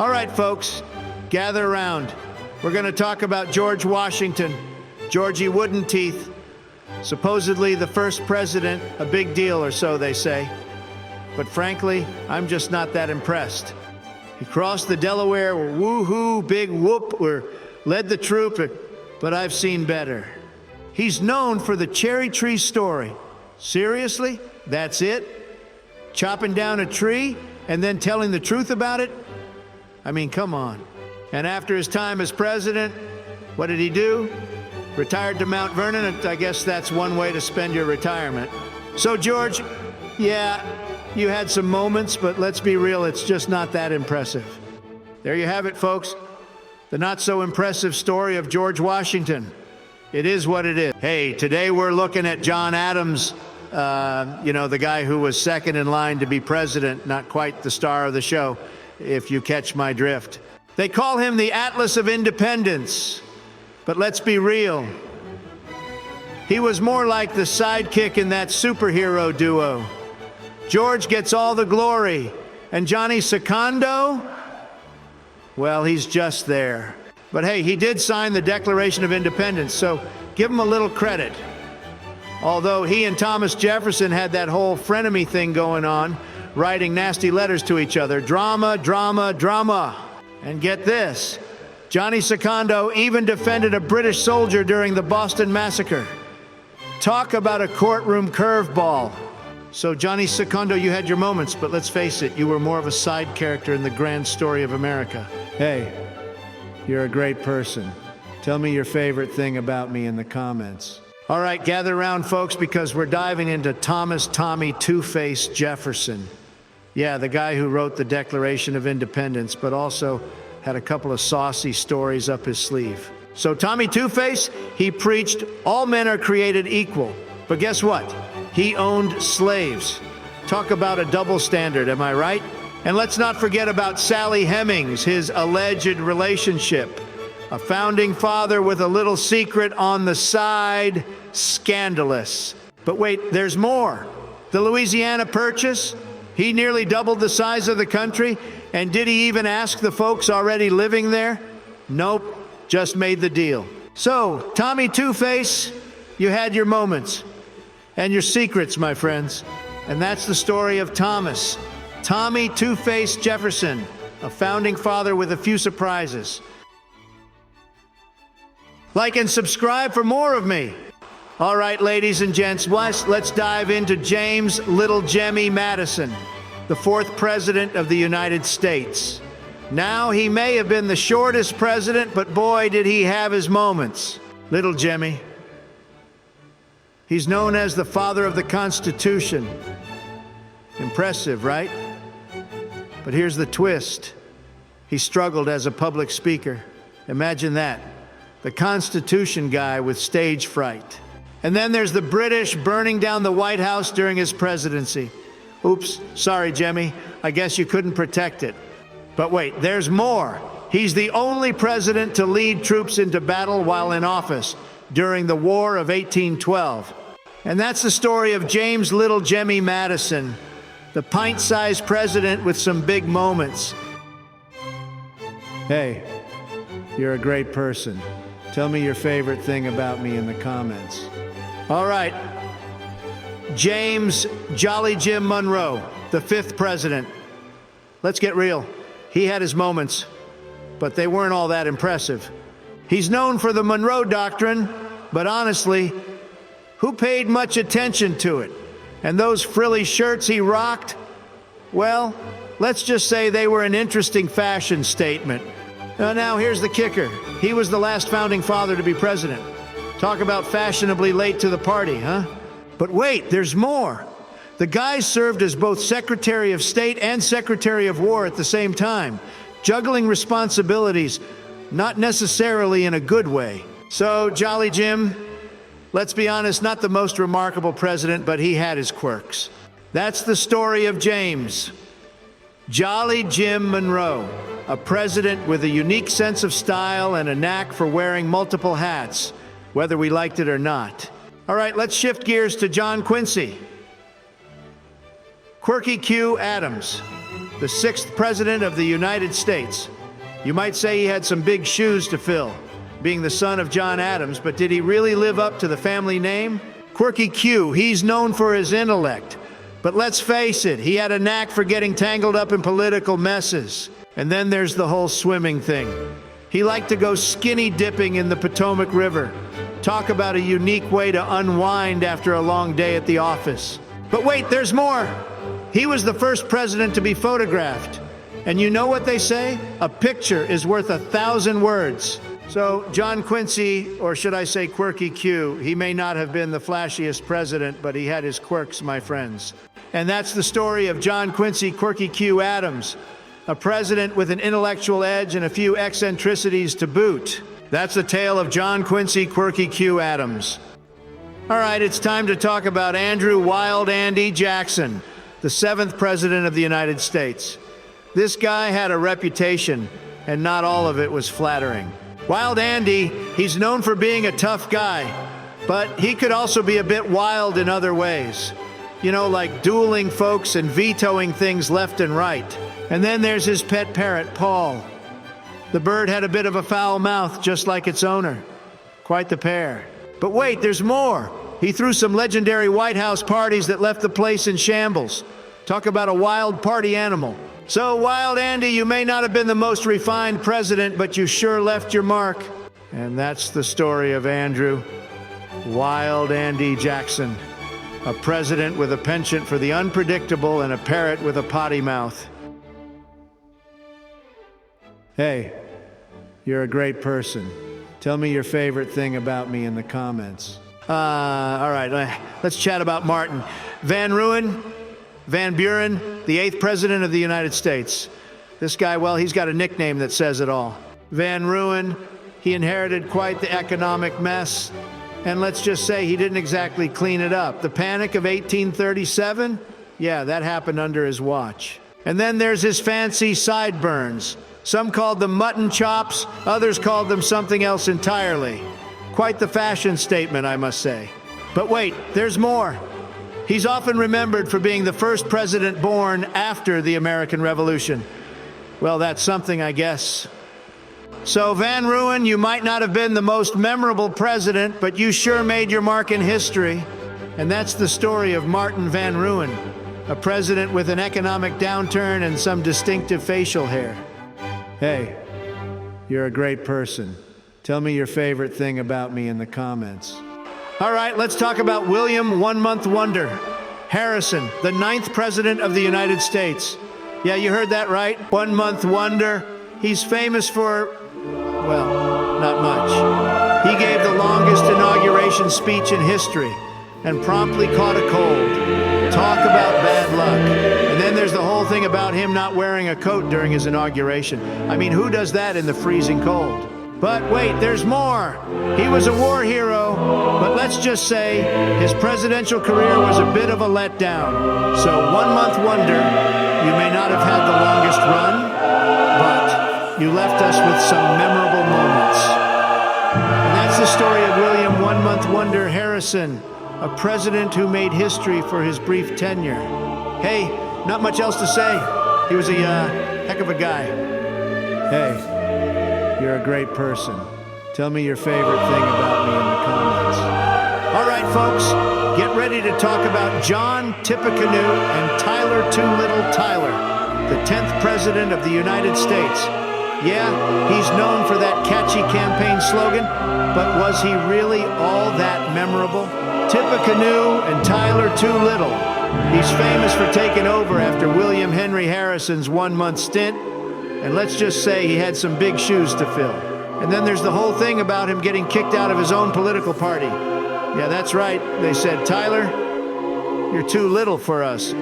All right, folks, gather around. We're going to talk about George Washington, Georgie Wooden Teeth, supposedly the first president, a big deal or so they say. But frankly, I'm just not that impressed. He crossed the Delaware, woo-hoo, big whoop, or led the troop, but I've seen better. He's known for the cherry tree story. Seriously? That's it? Chopping down a tree and then telling the truth about it? I mean, come on. And after his time as president, what did he do? Retired to Mount Vernon, and I guess that's one way to spend your retirement. So, George, yeah, you had some moments, but let's be real, it's just not that impressive. There you have it, folks. The not-so-impressive story of George Washington. It is what it is. Hey, today we're looking at John Adams, the guy who was second in line to be president, not quite the star of the show, if you catch my drift. They call him the Atlas of Independence, but let's be real. He was more like the sidekick in that superhero duo. George gets all the glory, and Johnny Secondo, well, he's just there. But hey, he did sign the Declaration of Independence, so give him a little credit. Although he and Thomas Jefferson had that whole frenemy thing going on, writing nasty letters to each other. Drama, drama, drama. And get this, Johnny Secondo even defended a British soldier during the Boston Massacre. Talk about a courtroom curveball. So Johnny Secondo, you had your moments, but let's face it, you were more of a side character in the grand story of America. Hey, you're a great person. Tell me your favorite thing about me in the comments. All right, gather around, folks, because we're diving into Thomas Tommy Two-Face Jefferson. Yeah, the guy who wrote the Declaration of Independence, but also had a couple of saucy stories up his sleeve. So Tommy Two-Face, he preached all men are created equal. But guess what? He owned slaves. Talk about a double standard, am I right? And let's not forget about Sally Hemings, his alleged relationship. A founding father with a little secret on the side. Scandalous. But wait, there's more. The Louisiana Purchase, he nearly doubled the size of the country. And did he even ask the folks already living there? Nope, just made the deal. So, Tommy Two-Face, you had your moments and your secrets, my friends. And that's the story of Thomas, Tommy Two-Face Jefferson, a founding father with a few surprises. Like and subscribe for more of me. All right, ladies and gents, let's dive into James Little Jemmy Madison, the fourth president of the United States. Now, he may have been the shortest president, but boy, did he have his moments. Little Jemmy. He's known as the father of the Constitution. Impressive, right? But here's the twist. He struggled as a public speaker. Imagine that. The Constitution guy with stage fright. And then there's the British burning down the White House during his presidency. Oops, sorry, Jemmy. I guess you couldn't protect it. But wait, there's more. He's the only president to lead troops into battle while in office during the War of 1812. And that's the story of James Little Jemmy Madison, the pint-sized president with some big moments. Hey, you're a great person. Tell me your favorite thing about me in the comments. All right, James Jolly Jim Monroe, the fifth president. Let's get real. He had his moments, but they weren't all that impressive. He's known for the Monroe Doctrine, but honestly, who paid much attention to it? And those frilly shirts he rocked? Well, let's just say they were an interesting fashion statement. Now, here's the kicker. He was the last founding father to be president. Talk about fashionably late to the party, huh? But wait, there's more. The guy served as both Secretary of State and Secretary of War at the same time, juggling responsibilities, not necessarily in a good way. So, Jolly Jim, let's be honest, not the most remarkable president, but he had his quirks. That's the story of James Jolly Jim Monroe, a president with a unique sense of style and a knack for wearing multiple hats, whether we liked it or not. All right, let's shift gears to John Quincy. Quirky Q. Adams. the 6th President of the United States. You might say he had some big shoes to fill, being the son of John Adams, but did he really live up to the family name? Quirky Q, he's known for his intellect. But let's face it, he had a knack for getting tangled up in political messes. And then there's the whole swimming thing. He liked to go skinny dipping in the Potomac River. Talk about a unique way to unwind after a long day at the office. But wait, there's more. He was the first president to be photographed. And you know what they say? A picture is worth 1,000 words. So John Quincy, or should I say Quirky Q, he may not have been the flashiest president, but he had his quirks, my friends. And that's the story of John Quincy Quirky Q Adams, a president with an intellectual edge and a few eccentricities to boot. That's the tale of John Quincy Quirky Q Adams. All right, it's time to talk about Andrew Wild Andy Jackson, the 7th President of the United States. This guy had a reputation, and not all of it was flattering. Wild Andy, he's known for being a tough guy, but he could also be a bit wild in other ways. You know, like dueling folks and vetoing things left and right. And then there's his pet parrot, Paul. The bird had a bit of a foul mouth, just like its owner. Quite the pair. But wait, there's more. He threw some legendary White House parties that left the place in shambles. Talk about a wild party animal. So, Wild Andy, you may not have been the most refined president, but you sure left your mark. And that's the story of Andrew Wild Andy Jackson, a president with a penchant for the unpredictable and a parrot with a potty mouth. Hey, you're a great person. Tell me your favorite thing about me in the comments. All right, let's chat about Martin Van Buren, the 8th President of the United States. This guy, well, he's got a nickname that says it all. Van Ruin, he inherited quite the economic mess. And let's just say he didn't exactly clean it up. The Panic of 1837? Yeah, that happened under his watch. And then there's his fancy sideburns. Some called them mutton chops, others called them something else entirely. Quite the fashion statement, I must say. But wait, there's more. He's often remembered for being the first president born after the American Revolution. Well, that's something, I guess. So, Van Ruin, you might not have been the most memorable president, but you sure made your mark in history. And that's the story of Martin Van Ruin, a president with an economic downturn and some distinctive facial hair. Hey, you're a great person. Tell me your favorite thing about me in the comments. All right, let's talk about William One-Month Wonder Harrison, the 9th President of the United States. Yeah, you heard that right. One-Month Wonder. He's famous for, well, not much. He gave the longest inauguration speech in history and promptly caught a cold. Talk about bad luck. And then there's the whole thing about him not wearing a coat during his inauguration. I mean, who does that in the freezing cold? But wait, there's more. He was a war hero, but let's just say his presidential career was a bit of a letdown. So One-Month Wonder, you may not have had the longest run, but you left us with some memorable moments. And that's the story of William One-Month Wonder Harrison, a president who made history for his brief tenure. Hey, not much else to say. He was a heck of a guy. Hey. You're a great person. Tell me your favorite thing about me in the comments. All right, folks, get ready to talk about John Tippecanoe and Tyler Too Little Tyler, the 10th President of the United States. Yeah, he's known for that catchy campaign slogan, but was he really all that memorable? Tippecanoe and Tyler Too Little. He's famous for taking over after William Henry Harrison's one-month stint. And let's just say he had some big shoes to fill. And then there's the whole thing about him getting kicked out of his own political party. Yeah, that's right. They said, Tyler, you're too little for us.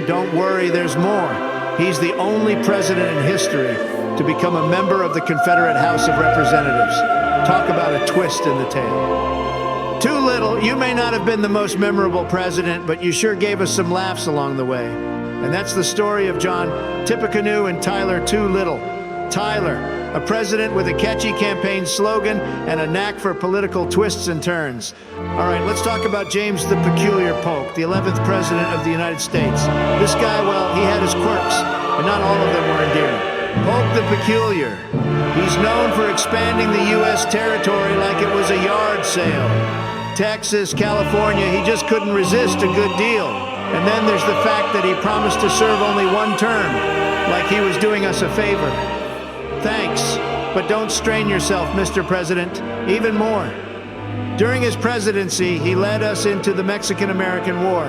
Don't worry, there's more. He's the only president in history to become a member of the Confederate House of Representatives. Talk about a twist in the tale. Too little, you may not have been the most memorable president, but you sure gave us some laughs along the way. And that's the story of John Tippecanoe and Tyler Too Little. Tyler, a president with a catchy campaign slogan and a knack for political twists and turns. All right, let's talk about James the Peculiar Polk, the 11th President of the United States. This guy, well, he had his quirks. and not all of them were endearing. Polk the Peculiar. He's known for expanding the U.S. territory like it was a yard sale. Texas, California, he just couldn't resist a good deal. And then there's the fact that he promised to serve only one term, like he was doing us a favor. Thanks, but don't strain yourself, Mr. President, even more. During his presidency, he led us into the Mexican-American War.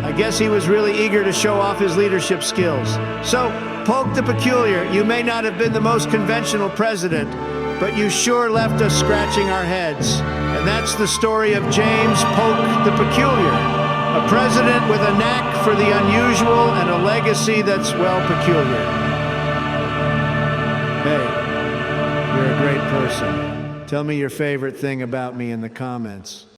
I guess he was really eager to show off his leadership skills. So, Polk the Peculiar, you may not have been the most conventional president, but you sure left us scratching our heads. And that's the story of James Polk the Peculiar, a president with a knack for the unusual and a legacy that's, well, peculiar. Hey, you're a great person. Tell me your favorite thing about me in the comments.